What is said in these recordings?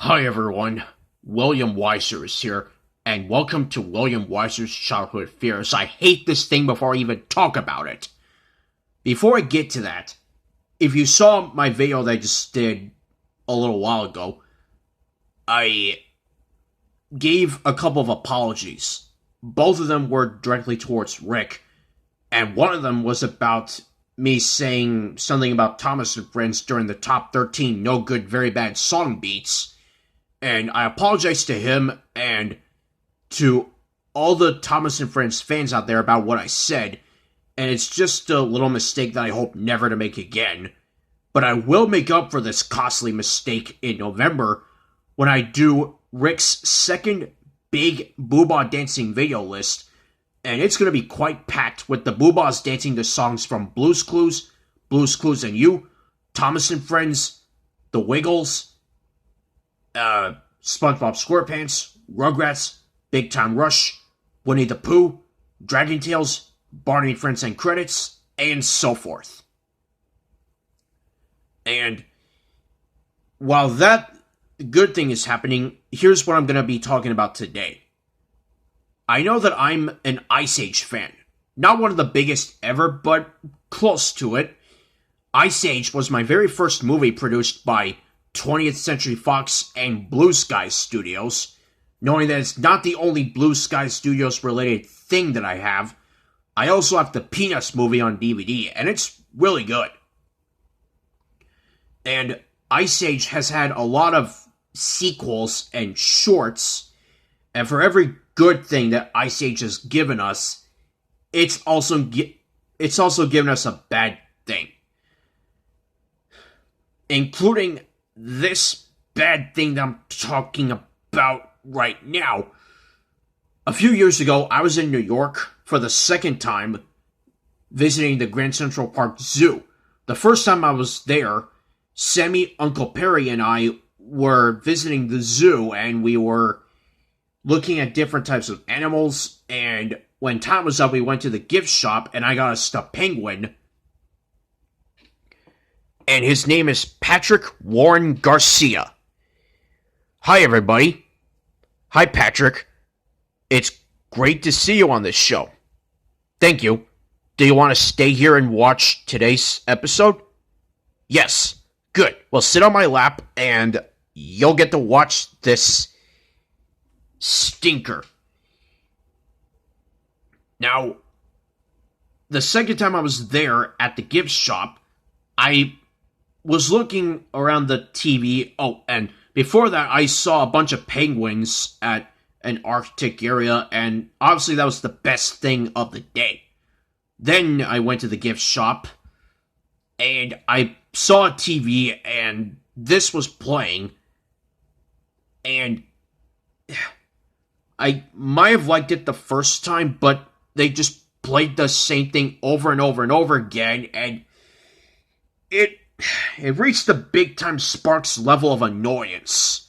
Hi everyone, William Weyser is here, and welcome to William Weyser's Childhood Fears. I hate this thing before I even talk about it. Before I get to that, if you saw my video that I just did a little while ago, I gave a couple of apologies. Both of them were directly towards Rick, and one of them was about me saying something about Thomas and Friends during the top 13 no good, very bad song beats. And I apologize to him and to all the Thomas and Friends fans out there about what I said. And it's just a little mistake that I hope never to make again. But I will make up for this costly mistake in November when I do Rick's second big Boobah dancing video list. And it's going to be quite packed with the Boobahs dancing to songs from Blue's Clues and You, Thomas and Friends, The Wiggles, SpongeBob SquarePants, Rugrats, Big Time Rush, Winnie the Pooh, Dragon Tales, Barney and Friends and Credits, and so forth. And while that good thing is happening, here's what I'm going to be talking about today. I know that I'm an Ice Age fan. Not one of the biggest ever, but close to it. Ice Age was my very first movie produced by 20th Century Fox and Blue Sky Studios. Knowing that it's not the only Blue Sky Studios related thing that I have, I also have the Peanuts movie on DVD, and it's really good. And Ice Age has had a lot of sequels and shorts, and for every good thing that Ice Age has given us, it's also given us a bad thing. Including this bad thing that I'm talking about right now. A few years ago, I was in New York for the second time visiting the Grand Central Park Zoo. The first time I was there, Sammy, Uncle Perry, and I were visiting the zoo, and we were looking at different types of animals, and when time was up, we went to the gift shop, and I got a stuffed penguin. And his name is Patrick Warren Garcia. Hi, everybody. Hi, Patrick. It's great to see you on this show. Thank you. Do you want to stay here and watch today's episode? Yes. Good. Well, sit on my lap, and you'll get to watch this stinker. Now, the second time I was there at the gift shop, I was looking around the TV. Oh, and before that, I saw a bunch of penguins at an Arctic area, and obviously that was the best thing of the day. Then I went to the gift shop, and I saw a TV, and this was playing, and I might have liked it the first time, but they just played the same thing over and over and over again, and it reached the big time Sparks level of annoyance.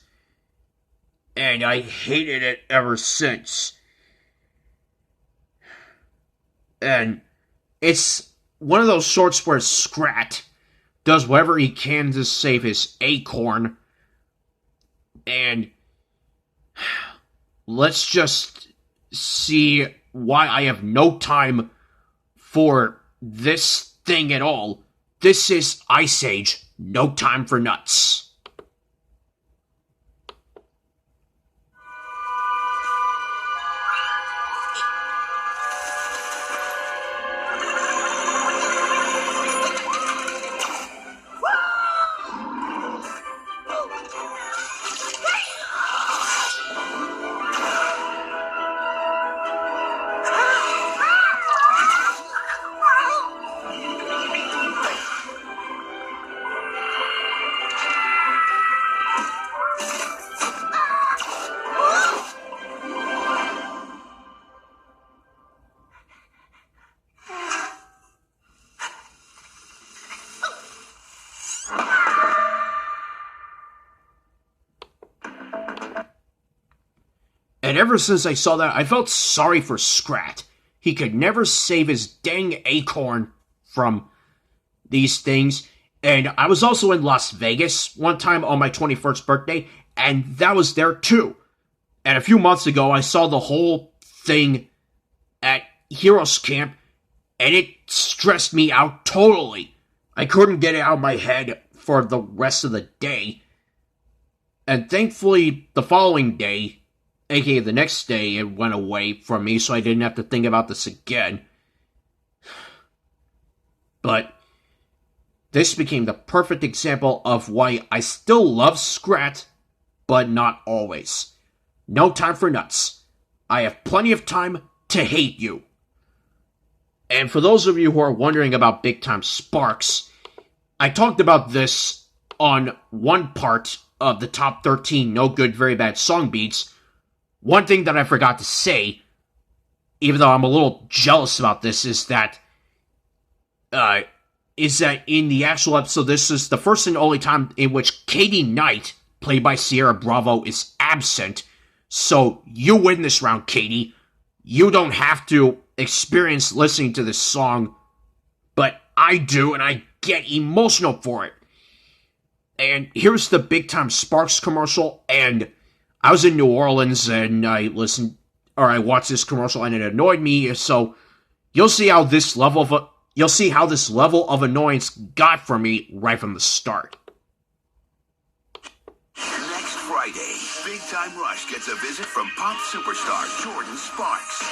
And I hated it ever since. And it's one of those shorts where Scrat does whatever he can to save his acorn. And let's just see why I have no time for this thing at all. This is Ice Age, no time for nuts. And ever since I saw that, I felt sorry for Scrat. He could never save his dang acorn from these things. And I was also in Las Vegas one time on my 21st birthday, and that was there too. And a few months ago, I saw the whole thing at Heroes Camp, and it stressed me out totally. I couldn't get it out of my head for the rest of the day. And thankfully, the following day, aka the next day, it went away from me, so I didn't have to think about this again. But this became the perfect example of why I still love Scrat, but not always. No time for nuts. I have plenty of time to hate you. And for those of you who are wondering about Big Time Sparks, I talked about this on one part of the top 13 No Good, Very Bad song beats. One thing that I forgot to say, even though I'm a little jealous about this, is that in the actual episode, this is the first and only time in which Katie Knight, played by Sierra Bravo, is absent. So you win this round, Katie. You don't have to experience listening to this song, but I do, and I get emotional for it. And here's the Big Time Sparks commercial, and I was in New Orleans, and I watched this commercial, and it annoyed me, so you'll see how this level of annoyance got for me right from the start. Next Friday, Big Time Rush gets a visit from pop superstar Jordan Sparks.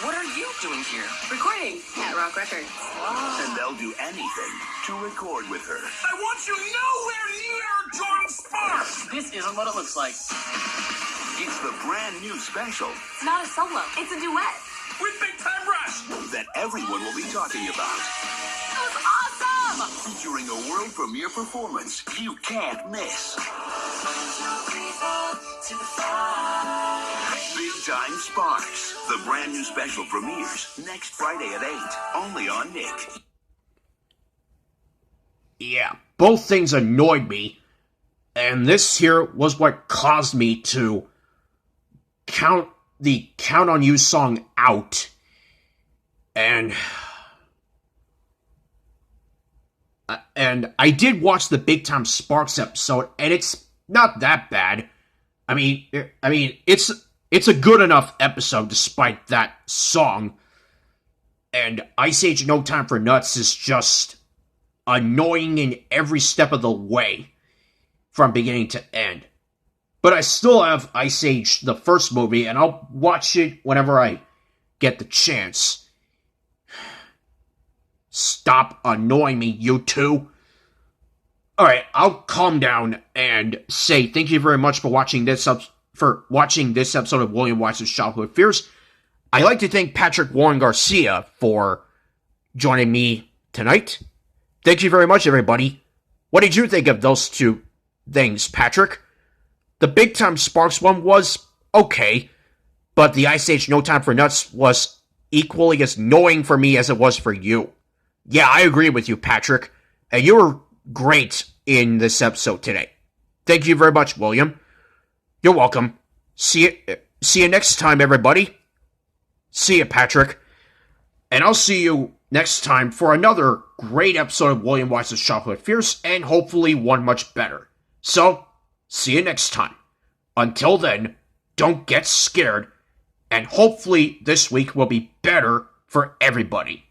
What are you doing here? Recording at Rock Records. And they'll do anything to record with her. I want you nowhere near Jordan Sparks! This isn't what it looks like. It's the brand new special It's not a solo, it's a duet. With Big Time Rush! that everyone will be talking about. That was awesome! Featuring a world premiere performance you can't miss. Big Time Sparks. The brand new special premieres next Friday at 8. Only on Nick. Yeah, both things annoyed me, and this here was what caused me to count the Count on You song out. And I did watch the Big Time Sparks episode, and it's not that bad. I mean, it's a good enough episode despite that song. And Ice Age No Time for Nuts is just annoying in every step of the way, from beginning to end. But I still have Ice Age, the first movie, and I'll watch it whenever I get the chance. Stop annoying me, you two. Alright, I'll calm down and say thank you very much for watching this episode of William Weyser's Childhood Fears. I'd like to thank Patrick Warren Garcia for joining me tonight. Thank you very much, everybody. What did you think of those two things, Patrick? The Big Time Sparks one was okay, but the Ice Age No Time for Nuts was equally as annoying for me as it was for you. Yeah, I agree with you, Patrick, and you were great in this episode today. Thank you very much, William. You're welcome. See you next time, everybody. See you, Patrick. And I'll see you next time for another great episode of William Weyser's Childhood Fears, and hopefully one much better. So, see you next time. Until then, don't get scared, and hopefully this week will be better for everybody.